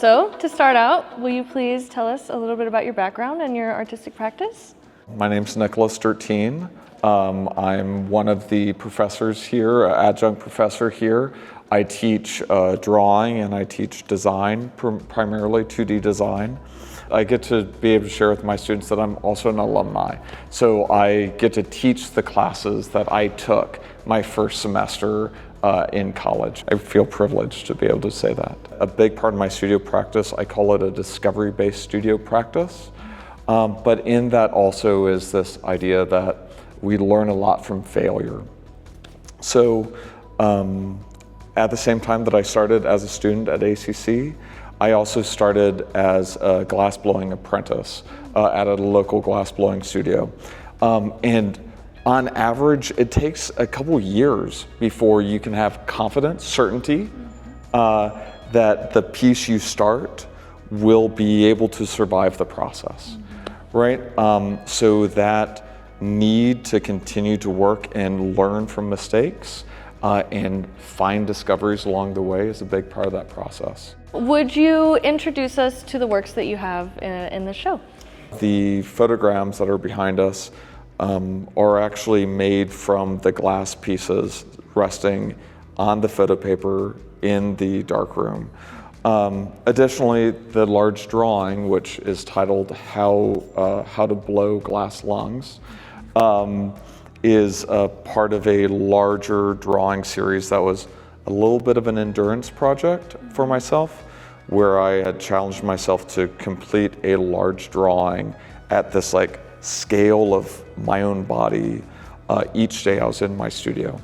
So, to start out, will you please tell us a little bit about your background and your artistic practice? My name's Dertien. I'm one of the professors here, adjunct professor here. I teach drawing and I teach design, primarily 2D design. I get to be able to share with my students that I'm also an alumni. So I get to teach the classes that I took my first semester in college. I feel privileged to be able to say that. A big part of my studio practice, I call it a discovery-based studio practice. But in that also is this idea that we learn a lot from failure. So at the same time that I started as a student at ACC, I also started as a glassblowing apprentice at a local glassblowing studio. And on average, it takes a couple years before you can have confidence, certainty, that the piece you start will be able to survive the process, right? So that need to continue to work and learn from mistakes and find discoveries along the way is a big part of that process. Would you introduce us to the works that you have in the show? The photograms that are behind us are actually made from the glass pieces resting on the photo paper in the darkroom. Additionally, the large drawing, which is titled How to Blow Glass Lungs, is a part of a larger drawing series that was a little bit of an endurance project for myself, where I had challenged myself to complete a large drawing at this scale of my own body each day I was in my studio.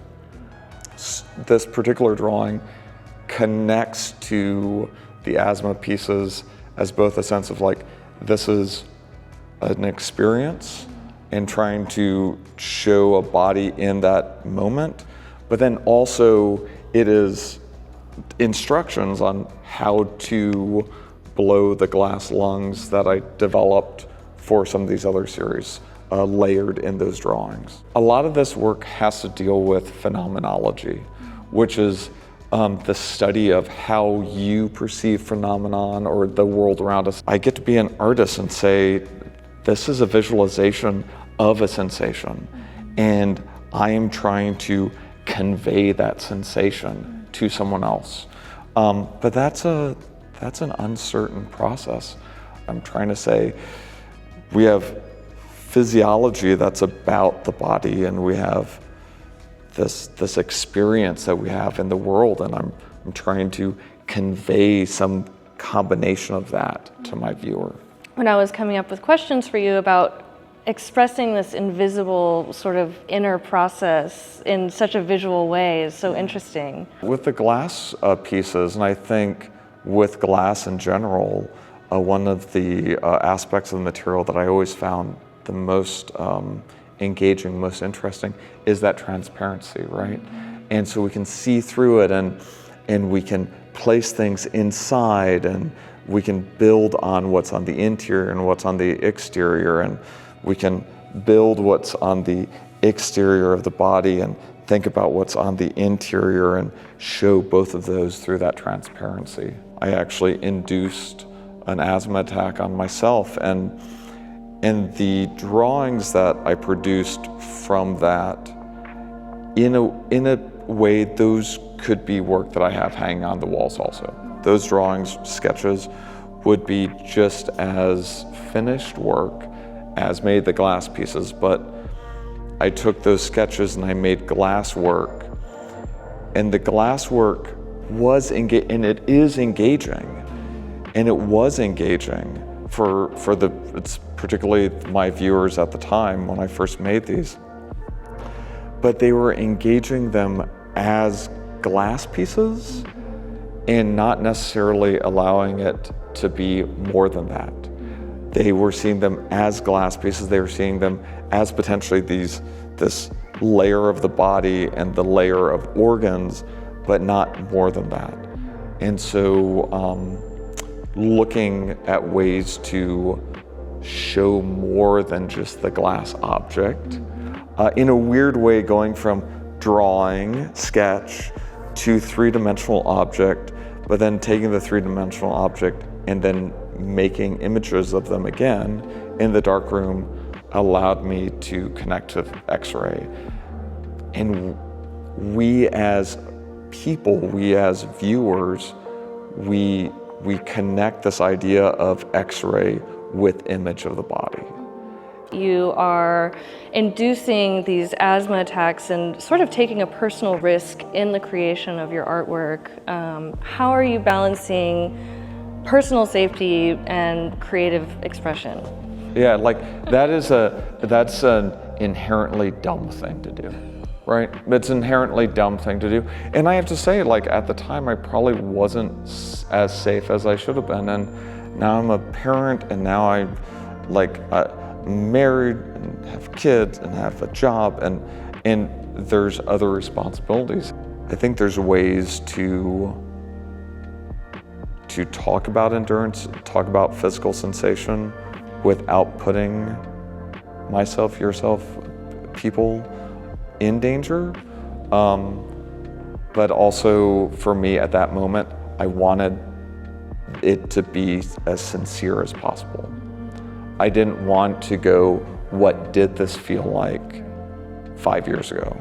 This particular drawing connects to the asthma pieces as both a sense of this is an experience and trying to show a body in that moment, but then also it is instructions on how to blow the glass lungs that I developed for some of these other series, layered in those drawings. A lot of this work has to deal with phenomenology, which is the study of how you perceive phenomenon or the world around us. I get to be an artist and say, this is a visualization of a sensation, and I am trying to convey that sensation to someone else. But that's an uncertain process. I'm trying to say, we have physiology that's about the body, and we have this experience that we have in the world, and I'm trying to convey some combination of that to my viewer. When I was coming up with questions for you about expressing this invisible sort of inner process in such a visual way is so interesting. With the glass pieces, and I think with glass in general, one of the aspects of the material that I always found the most engaging, most interesting is that transparency, right? And so we can see through it and we can place things inside, and we can build on what's on the interior and what's on the exterior, and we can build what's on the exterior of the body and think about what's on the interior and show both of those through that transparency. I actually induced an asthma attack on myself, and the drawings that I produced from that, in a way, those could be work that I have hanging on the walls also. Those drawings, sketches, would be just as finished work as made the glass pieces, but I took those sketches and I made glass work, and the glass work was and it is engaging, and it was engaging for it's particularly my viewers at the time when I first made these, but they were engaging them as glass pieces and not necessarily allowing it to be more than that. They were seeing them as glass pieces. They were seeing them as potentially this layer of the body and the layer of organs, but not more than that. And so looking at ways to show more than just the glass object, in a weird way, going from drawing, sketch, to three-dimensional object, but then taking the three-dimensional object and then making images of them again in the dark room allowed me to connect to X-ray. And we as people, we as viewers, we connect this idea of X-ray with image of the body. You are inducing these asthma attacks and sort of taking a personal risk in the creation of your artwork. How are you balancing personal safety and creative expression? Yeah, like that's an inherently dumb thing to do, right? It's an inherently dumb thing to do. And I have to say, like at the time, I probably wasn't as safe as I should have been. And now I'm a parent, and now I'm married and have kids and have a job, and there's other responsibilities. I think there's ways to talk about endurance, talk about physical sensation without putting myself, yourself, people in danger. But also for me at that moment, I wanted it to be as sincere as possible. I didn't want to go, what did this feel like 5 years ago?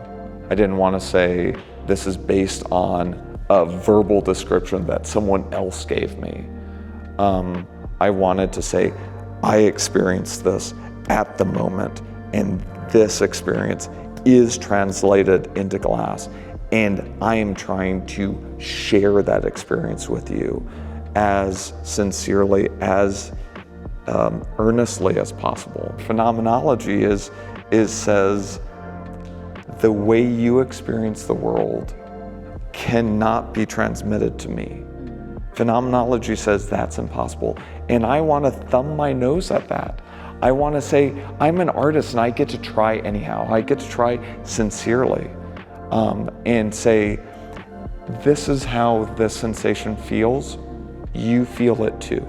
I didn't want to say, this is based on a verbal description that someone else gave me. I wanted to say, I experienced this at the moment, and this experience is translated into glass, and I am trying to share that experience with you as sincerely, as earnestly as possible. Phenomenology says the way you experience the world cannot be transmitted to me. Phenomenology says that's impossible. And I want to thumb my nose at that. I want to say, I'm an artist and I get to try anyhow. I get to try sincerely and say, this is how this sensation feels. You feel it too.